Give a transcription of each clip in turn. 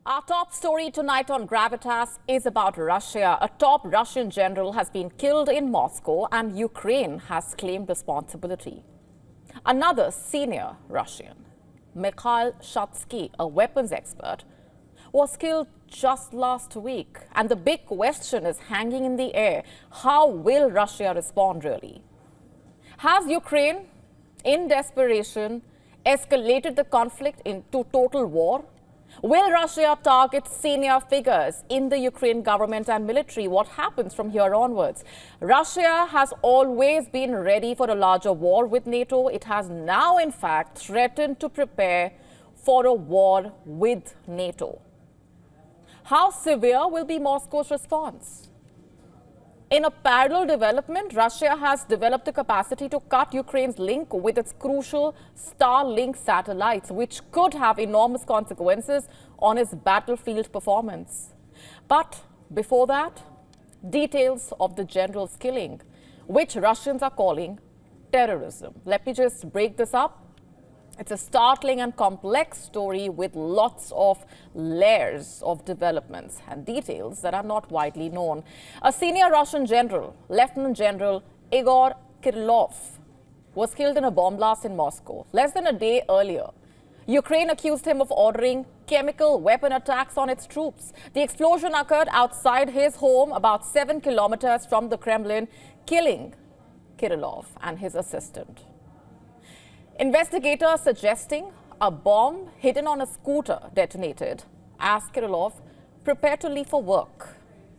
Our top story tonight on Gravitas is about Russia. A top Russian general has been killed in Moscow and Ukraine has claimed responsibility. Another senior Russian, Mikhail Shatsky, a weapons expert, was killed just last week. And the big question is hanging in the air. How will Russia respond really? Has Ukraine, in desperation, escalated the conflict into total war? Will Russia target senior figures in the Ukraine government and military? What happens from here onwards? Russia has always been ready for a larger war with NATO. It has now, in fact, threatened to prepare for a war with NATO. How severe will be Moscow's response? In a parallel development, Russia has developed the capacity to cut Ukraine's link with its crucial Starlink satellites, which could have enormous consequences on its battlefield performance. But before that, details of the general's killing, which Russians are calling terrorism. Let me just break this up. It's a startling and complex story with lots of layers of developments and details that are not widely known. A senior Russian general, Lieutenant General Igor Kirillov, was killed in a bomb blast in Moscow. Less than a day earlier, Ukraine accused him of ordering chemical weapon attacks on its troops. The explosion occurred outside his home, about 7 kilometers from the Kremlin, killing Kirillov and his assistant. Investigators suggesting a bomb hidden on a scooter detonated as Kirillov prepared to leave for work.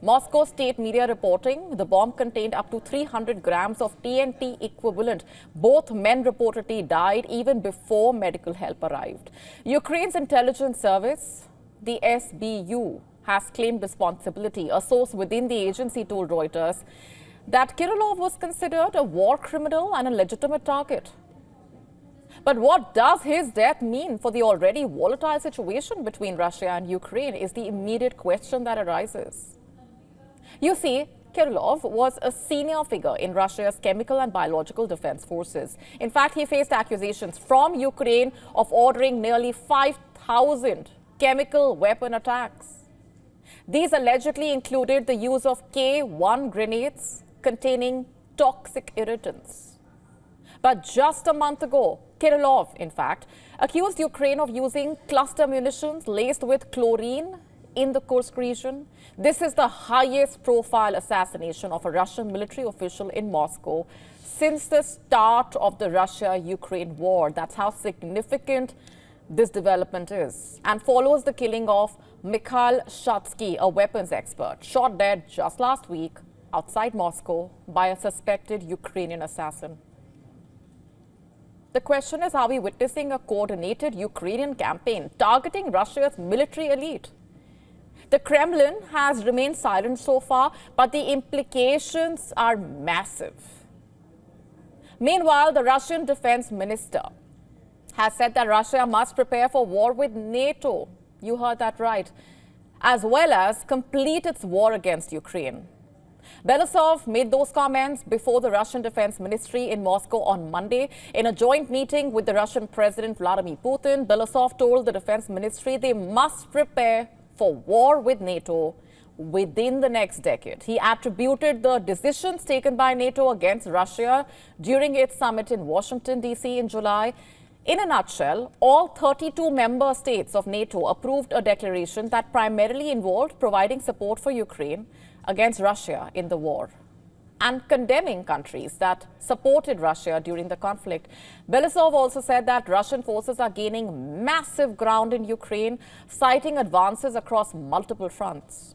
Moscow state media reporting the bomb contained up to 300 grams of TNT equivalent. Both men reportedly died even before medical help arrived. Ukraine's intelligence service, the SBU, has claimed responsibility. A source within the agency told Reuters that Kirillov was considered a war criminal and a legitimate target. But what does his death mean for the already volatile situation between Russia and Ukraine is the immediate question that arises. You see, Kirillov was a senior figure in Russia's chemical and biological defense forces. In fact, he faced accusations from Ukraine of ordering nearly 5,000 chemical weapon attacks. These allegedly included the use of K-1 grenades containing toxic irritants. But just a month ago, Kirillov, in fact, accused Ukraine of using cluster munitions laced with chlorine in the Kursk region. This is the highest profile assassination of a Russian military official in Moscow since the start of the Russia-Ukraine war. That's how significant this development is, and follows the killing of Mikhail Shatsky, a weapons expert, shot dead just last week outside Moscow by a suspected Ukrainian assassin. The question is, are we witnessing a coordinated Ukrainian campaign targeting Russia's military elite? The Kremlin has remained silent so far, but the implications are massive. Meanwhile, the Russian defense minister has said that Russia must prepare for war with NATO. You heard that right. As well as complete its war against Ukraine. Belousov made those comments before the Russian Defense Ministry in Moscow on Monday. In a joint meeting with the Russian President Vladimir Putin, Belousov told the Defense Ministry they must prepare for war with NATO within the next decade. He attributed the decisions taken by NATO against Russia during its summit in Washington, D.C. in July. In a nutshell, all 32 member states of NATO approved a declaration that primarily involved providing support for Ukraine against Russia in the war and condemning countries that supported Russia during the conflict. Belousov also said that Russian forces are gaining massive ground in Ukraine, citing advances across multiple fronts.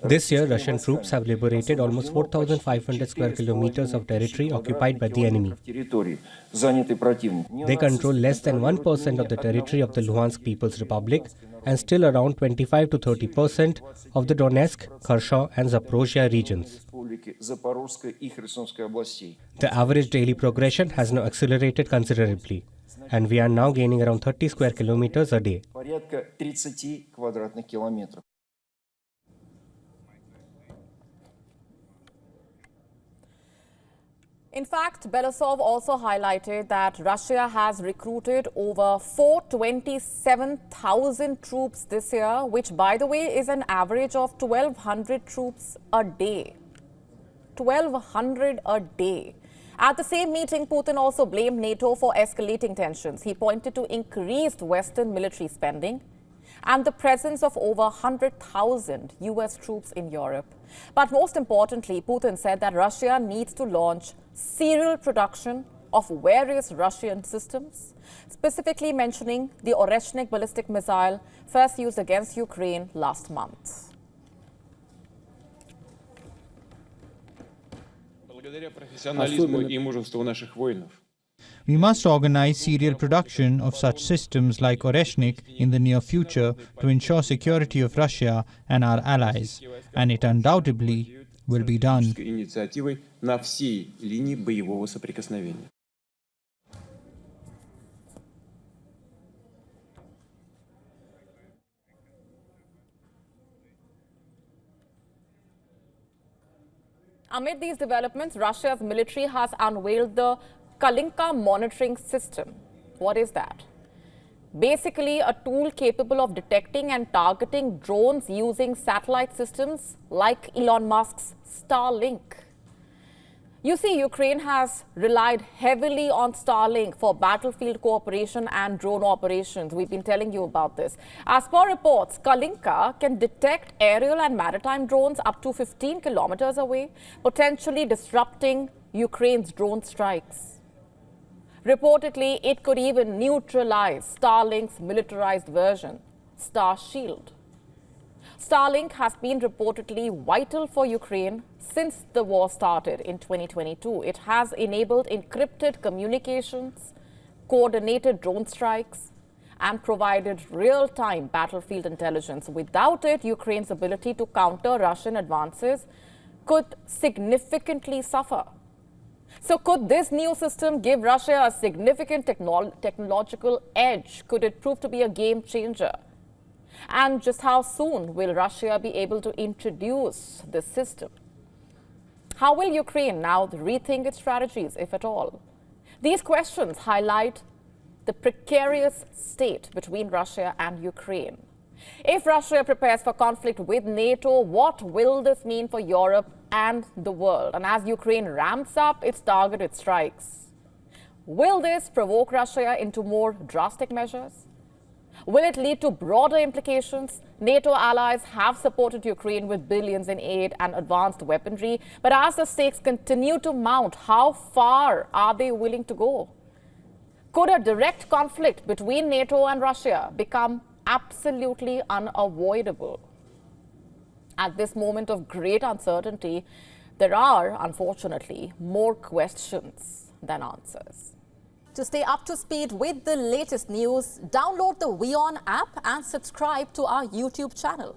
This year, Russian troops have liberated almost 4,500 square kilometers of territory occupied by the enemy. They control less than 1% of the territory of the Luhansk People's Republic and still around 25 to 30% of the Donetsk, Kherson and Zaporozhye regions. The average daily progression has now accelerated considerably, and we are now gaining around 30 square kilometers a day. In fact, Belousov also highlighted that Russia has recruited over 427,000 troops this year, which, by the way, is an average of 1,200 troops a day. 1,200 a day. At the same meeting, Putin also blamed NATO for escalating tensions. He pointed to increased Western military spending and the presence of over 100,000 US troops in Europe. But most importantly, Putin said that Russia needs to launch serial production of various Russian systems, specifically mentioning the Oreshnik ballistic missile first used against Ukraine last month. We must organize serial production of such systems like Oreshnik in the near future to ensure security of Russia and our allies, and it undoubtedly will be done. Amid these developments, Russia's military has unveiled the Kalinka monitoring system. What is that? Basically, a tool capable of detecting and targeting drones using satellite systems like Elon Musk's Starlink. You see, Ukraine has relied heavily on Starlink for battlefield cooperation and drone operations. We've been telling you about this. As per reports, Kalinka can detect aerial and maritime drones up to 15 kilometers away, potentially disrupting Ukraine's drone strikes. Reportedly, it could even neutralize Starlink's militarized version, Starshield. Starlink has been reportedly vital for Ukraine since the war started in 2022. It has enabled encrypted communications, coordinated drone strikes, and provided real-time battlefield intelligence. Without it, Ukraine's ability to counter Russian advances could significantly suffer. So could this new system give Russia a significant technological edge? Could it prove to be a game changer? And just how soon will Russia be able to introduce this system? How will Ukraine now rethink its strategies, if at all? These questions highlight the precarious state between Russia and Ukraine. If Russia prepares for conflict with NATO, what will this mean for Europe and the world? And as Ukraine ramps up its targeted strikes, will this provoke Russia into more drastic measures? Will it lead to broader implications? NATO allies have supported Ukraine with billions in aid and advanced weaponry. But as the stakes continue to mount, how far are they willing to go? Could a direct conflict between NATO and Russia become absolutely unavoidable? At this moment of great uncertainty, there are, unfortunately, more questions than answers. To stay up to speed with the latest news, download the WION app and subscribe to our YouTube channel.